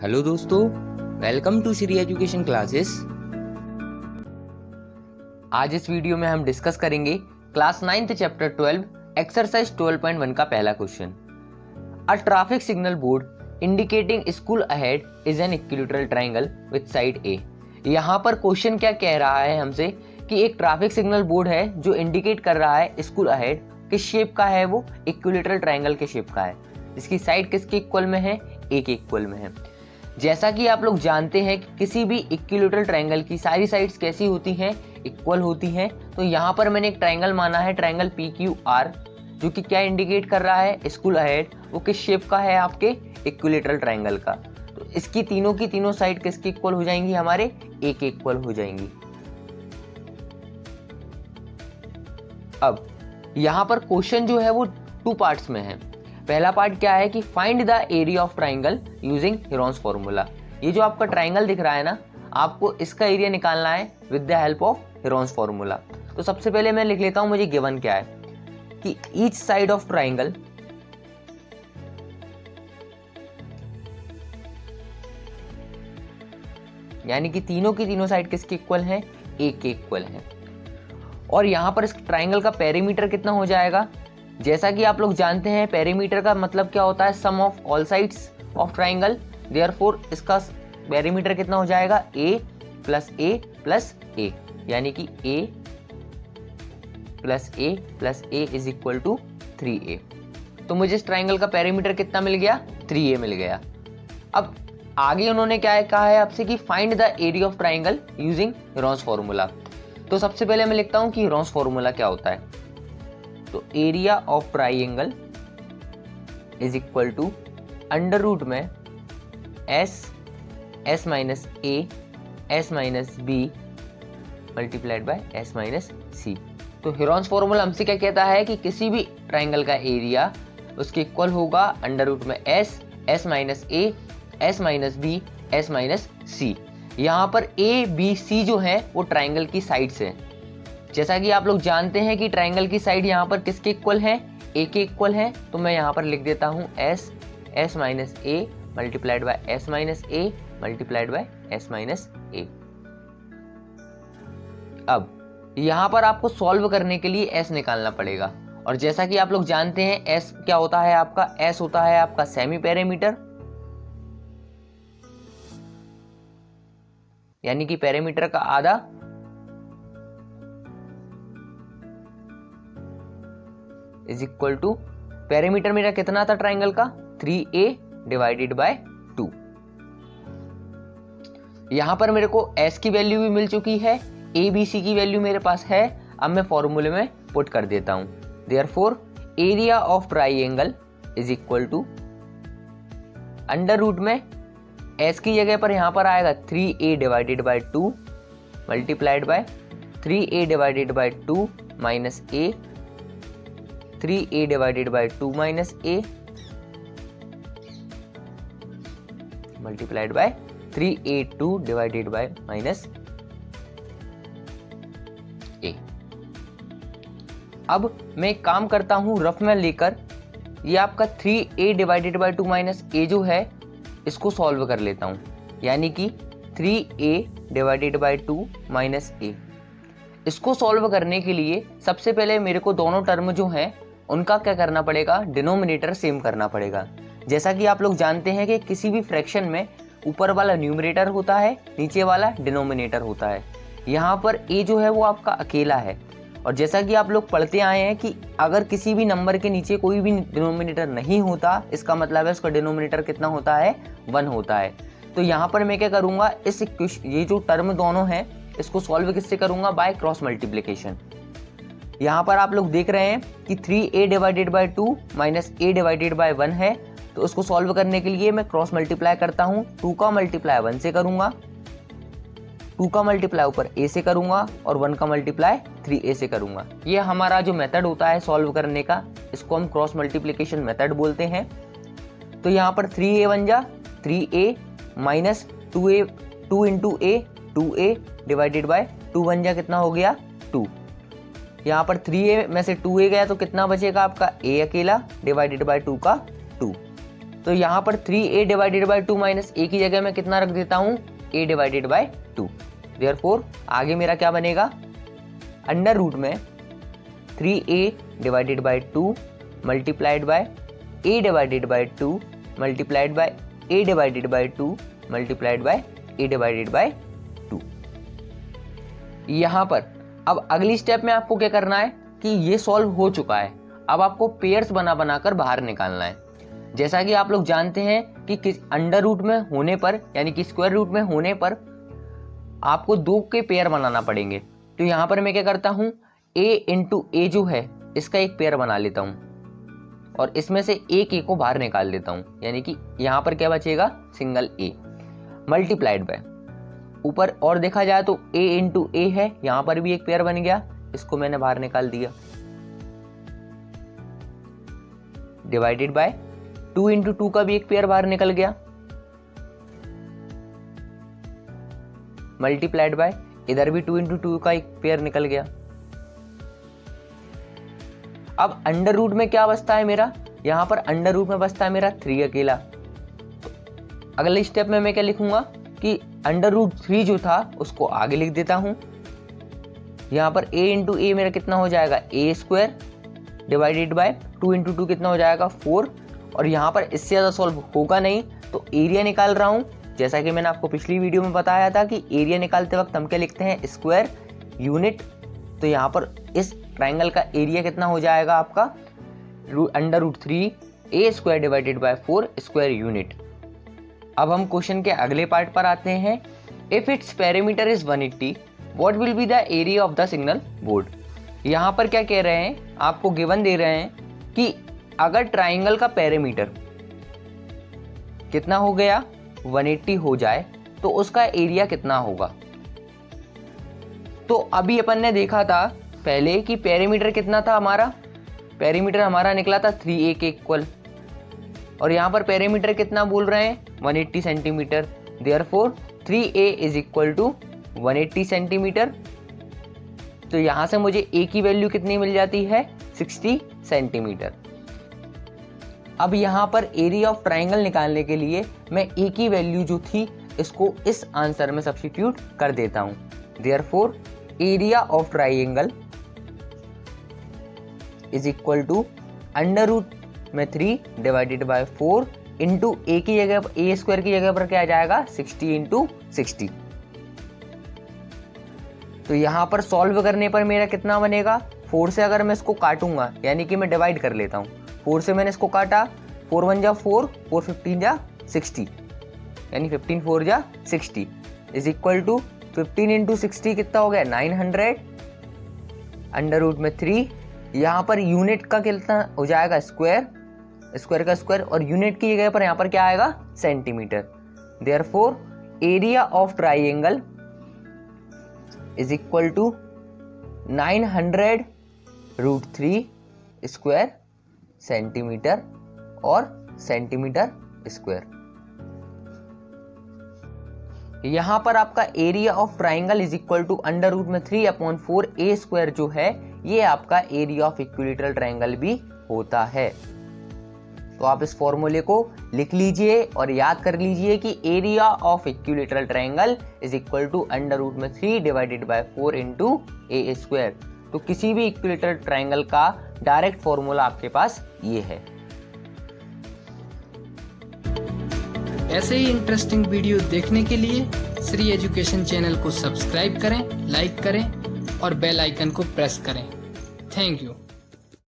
Hello दोस्तों, welcome to Shri education classes. आज इस वीडियो में हम डिस्कस करेंगे क्लास 9th चैप्टर 12 एक्सरसाइज 12.1 का पहला question. A traffic signal board indicating school ahead is an equilateral triangle with side a. यहाँ पर क्वेश्चन क्या कह रहा है हमसे कि एक ट्रैफिक सिग्नल बोर्ड है जो इंडिकेट कर रहा है स्कूल अहेड किस शेप का है, वो इक्विलैटरल ट्रायंगल के शेप का है, जिसकी साइड किसके इक्वल में है, ए के इक्वल में है। जैसा कि आप लोग जानते हैं कि किसी भी इक्विलैटरल ट्रायंगल की सारी साइड्स कैसी होती हैं, इक्वल होती हैं। तो यहाँ पर मैंने एक ट्रायंगल माना है, ट्रायंगल पी क्यू आर, जो कि क्या इंडिकेट कर रहा है, स्कूल अहेड, वो किस शेप का है, आपके इक्विलैटरल ट्रायंगल का। तो इसकी तीनों की तीनों साइड किसके इक्वल हो जाएंगी, हमारे ए के इक्वल हो जाएंगी। अब यहाँ पर क्वेश्चन जो है वो 2 पार्ट्स में है। पहला पार्ट क्या है कि find the area of triangle using Heron's formula. ये जो आपका ट्राइंगल दिख रहा है ना, आपको इसका एरिया निकालना है with the help of Heron's formula. तो सबसे पहले मैं लिख लेता हूं मुझे गिवन क्या है कि ईच साइड ऑफ ट्राइंगल यानी कि तीनों की तीनों साइड किसके इक्वल है, ए के इक्वल है। और यहां पर इस ट्राइंगल का पेरीमीटर कितना हो जाएगा, जैसा कि आप लोग जानते हैं पेरीमीटर का मतलब क्या होता है, sum of all sides of triangle. Therefore इसका पेरीमीटर कितना हो जाएगा, a plus a plus a, यानी कि a plus a plus a is equal to 3a। तो मुझे इस ट्राइंगल का पेरीमीटर कितना मिल गया, 3a मिल गया। अब आगे उन्होंने क्या कहा है आपसे कि find the area of triangle using Heron's formula. तो सबसे पहले मैं लिखता हूं कि हीरोन्स फॉर्मूला क्या होता है। तो area of triangle is equal to under root में s minus a s minus b multiplied by s minus c. तो हीरोन्स फॉर्मूला हमसे क्या कहता है कि किसी भी ट्राइंगल का एरिया उसके इक्वल होगा अंडर रूट में s minus a s minus b s minus c. यहाँ पर ए बी सी जो है वो ट्राइंगल की साइड्स है। जैसा कि आप लोग जानते हैं कि ट्राइंगल की साइड यहाँ पर किसके इक्वल है, ए के इक्वल है। तो मैं यहाँ पर लिख देता हूँ s minus a multiplied by s minus a multiplied by s minus a. अब यहाँ पर आपको सॉल्व करने के लिए एस निकालना पड़ेगा। और जैसा कि आप लोग जानते हैं एस क्या होता है आपका, एस होता है आपका सेमी पेरीमीटर, यानी कि पेरीमीटर का आधा, इज इक्वल टू पेरीमीटर मेरा कितना था ट्राइंगल का, 3a डिवाइडेड बाय 2। यहां पर मेरे को s की वैल्यू भी मिल चुकी है, a b c की वैल्यू मेरे पास है। अब मैं फॉर्मूले में पुट कर देता हूं। Therefore area of triangle is equal to under root में s की जगह पर यहां पर आएगा 3a divided by 2 multiplied by 3a divided by 2 minus a 3a divided by 2 minus a multiplied by 3a2 divided by minus a। अब मैं एक काम करता हूं रफ में लेकर, ये आपका 3a divided by 2 minus a जो है इसको सॉल्व कर लेता हूं, यानी कि 3a divided by 2 minus a। इसको सॉल्व करने के लिए सबसे पहले मेरे को दोनों टर्म जो हैं उनका क्या करना पड़ेगा, डिनोमिनेटर सेम करना पड़ेगा। जैसा कि आप लोग जानते हैं कि किसी भी फ्रैक्शन में ऊपर वाला न्यूमरेटर होता है, नीचे वाला डिनोमिनेटर होता है। यहाँ पर a जो है वो आपका अकेला है। और जैसा कि आप लोग पढ़ते आए हैं कि अगर किसी भी नंबर के नीचे कोई भी डिनोमिनेटर नहीं होता, इसका मतलब है उसका डिनोमिनेटर कितना होता है, 1 होता है। तो यहाँ पर मैं क्या करूँगा, ये जो टर्म दोनों हैं इसको सॉल्व किससे करूँगा, बाय क्रॉस मल्टीप्लिकेशन। यहाँ पर आप लोग देख रहे हैं कि 3a divided by 2 minus a divided by 1 है। तो उसको सॉल्व करने के लिए मैं क्रॉस मल्टीप्लाई करता हूँ। 2 का मल्टीप्लाई 1 से करूँगा, 2 का मल्टीप्लाई ऊपर a से करूँगा और 1 का मल्टीप्लाई 3a से करूँगा। ये हमारा जो मेथड होता है सॉल्व करने का, इसको हम क्रॉस मल्टीप्लिकेशन मेथड बोलते हैं। तो यहाँ पर 3a बन जा 3a minus 2a 2 into a 2a divided by 2 बन जा कितना हो गया, 2। यहाँ पर 3a में से 2a गया तो कितना बचेगा आपका, a अकेला डिवाइडेड बाय 2 का 2। तो यहाँ पर 3a divided by 2 minus a की जगह मैं कितना रख देता हूँ, a डिवाइडेड बाई 2। देयरफॉर आगे मेरा क्या बनेगा, अंडर रूट में 3a divided by 2 multiplied bye a divided by 2 multiplied bye a divided by 2 multiplied bye a divided by 2। यहाँ पर अब अगली स्टेप में आपको क्या करना है कि ये सॉल्व हो चुका है, अब आपको पेयर्स बना बनाकर बाहर निकालना है। जैसा कि आप लोग जानते हैं कि किस अंडर रूट में होने पर यानी कि स्क्वायर रूट में होने पर आपको 2 के पेयर बनाना पड़ेंगे। तो यहाँ पर मैं क्या करता हूँ, a इंटू ए जो है इसका एक पेयर बना लेता हूँ और इसमें से एक a को बाहर निकाल देता हूँ, यानी कि यहाँ पर क्या बचेगा, सिंगल a मल्टीप्लाइड बाय ऊपर और देखा जाए तो a इंटू ए है, यहाँ पर भी एक पेयर बन गया, इसको मैंने बाहर निकाल दिया, डिवाइडेड बाय 2 इंटू 2 का भी एक पेयर बाहर निकल गया, मल्टीप्लाइड बाय इधर भी 2 इंटू 2 का एक पेयर निकल गया। अब अंडर रूट में क्या बचता है मेरा, यहां पर अंडर रूट में बचता है मेरा 3 अकेला। तो अगले स्टेप में मैं क्या लिखूंगा कि अंडर रूट 3 जो था उसको आगे लिख देता हूं। यहां पर a इंटू ए मेरा कितना हो जाएगा, a square divided by 2 into 2 कितना हो जाएगा 4। और यहाँ पर इससे ज़्यादा सॉल्व होगा नहीं तो एरिया निकाल रहा हूँ। जैसा कि मैंने आपको पिछली वीडियो में बताया था कि एरिया निकालते वक्त हम क्या लिखते हैं, स्क्वायर यूनिट। तो यहाँ पर इस ट्राइंगल का एरिया कितना हो जाएगा आपका, under root 3 a square divided by 4 square unit. अब हम क्वेश्चन के अगले पार्ट पर आते हैं। If it's perimeter is 180 what will be the area of the signal board. यहाँ पर क्या कह रहे हैं, आपको गिवन दे रहे हैं कि अगर ट्राइंगल का पेरीमीटर कितना हो गया 180 हो जाए तो उसका एरिया कितना होगा। तो अभी अपन ने देखा था पहले कि पेरीमीटर कितना था हमारा, पेरीमीटर हमारा निकला था 3a के इक्वल, और यहाँ पर पेरीमीटर कितना बोल रहे हैं 180 centimetre. Therefore 3a is equal to 180 centimetre. तो यहाँ से मुझे a की वैल्यू कितनी मिल जाती है, 60 सेंटीमीटर। अब यहाँ पर एरिया ऑफ ट्राइंगल निकालने के लिए मैं a की वैल्यू जो थी इसको इस आंसर में सब्स्टिट्यूट कर देता हूँ। Therefore area of triangle is equal to under root में 3 डिवाइडेड बाय 4 इंटू ए की जगह a स्क्वायर की जगह पर क्या आ जाएगा 60 इंटू 60। तो यहाँ पर सॉल्व करने पर मेरा कितना बनेगा, 4 से अगर मैं इसको काटूंगा यानी कि मैं डिवाइड कर लेता हूँ, 4 से मैंने इसको काटा, 4 1 जा 4, 4 15 जा 60, यानी 15 4 जा 60 इज इक्वल टू 15 इंटू 60 कितना हो गया 900 अंडर रूट में 3। यहाँ पर यूनिट का कितना हो जाएगा स्क्वायर, स्क्वायर का स्क्वायर, और यूनिट की जगह पर यहाँ पर क्या आएगा centimetre. Therefore area of triangle is equal to 900 root 3 square centimetre और सेंटीमीटर स्क्वायर। यहां पर आपका area of triangle is equal to under root में 3/4 a स्क्वायर जो है ये आपका एरिया ऑफ इक्विलैटरल ट्राइंगल भी होता है। तो आप इस फॉर्मूले को लिख लीजिए और याद कर लीजिए कि area of equilateral triangle is equal to under root में 3 divided by 4 into a square. तो किसी भी इक्विलैटरल ट्राइंगल का डायरेक्ट फॉर्मूला आपके पास ये है। ऐसे ही इंटरेस्टिंग वीडियो देखने के लिए श्री एजुकेशन चैनल को सब्सक्राइब करें, लाइक करें और बेल आइकन को प्रेस करें। Thank you.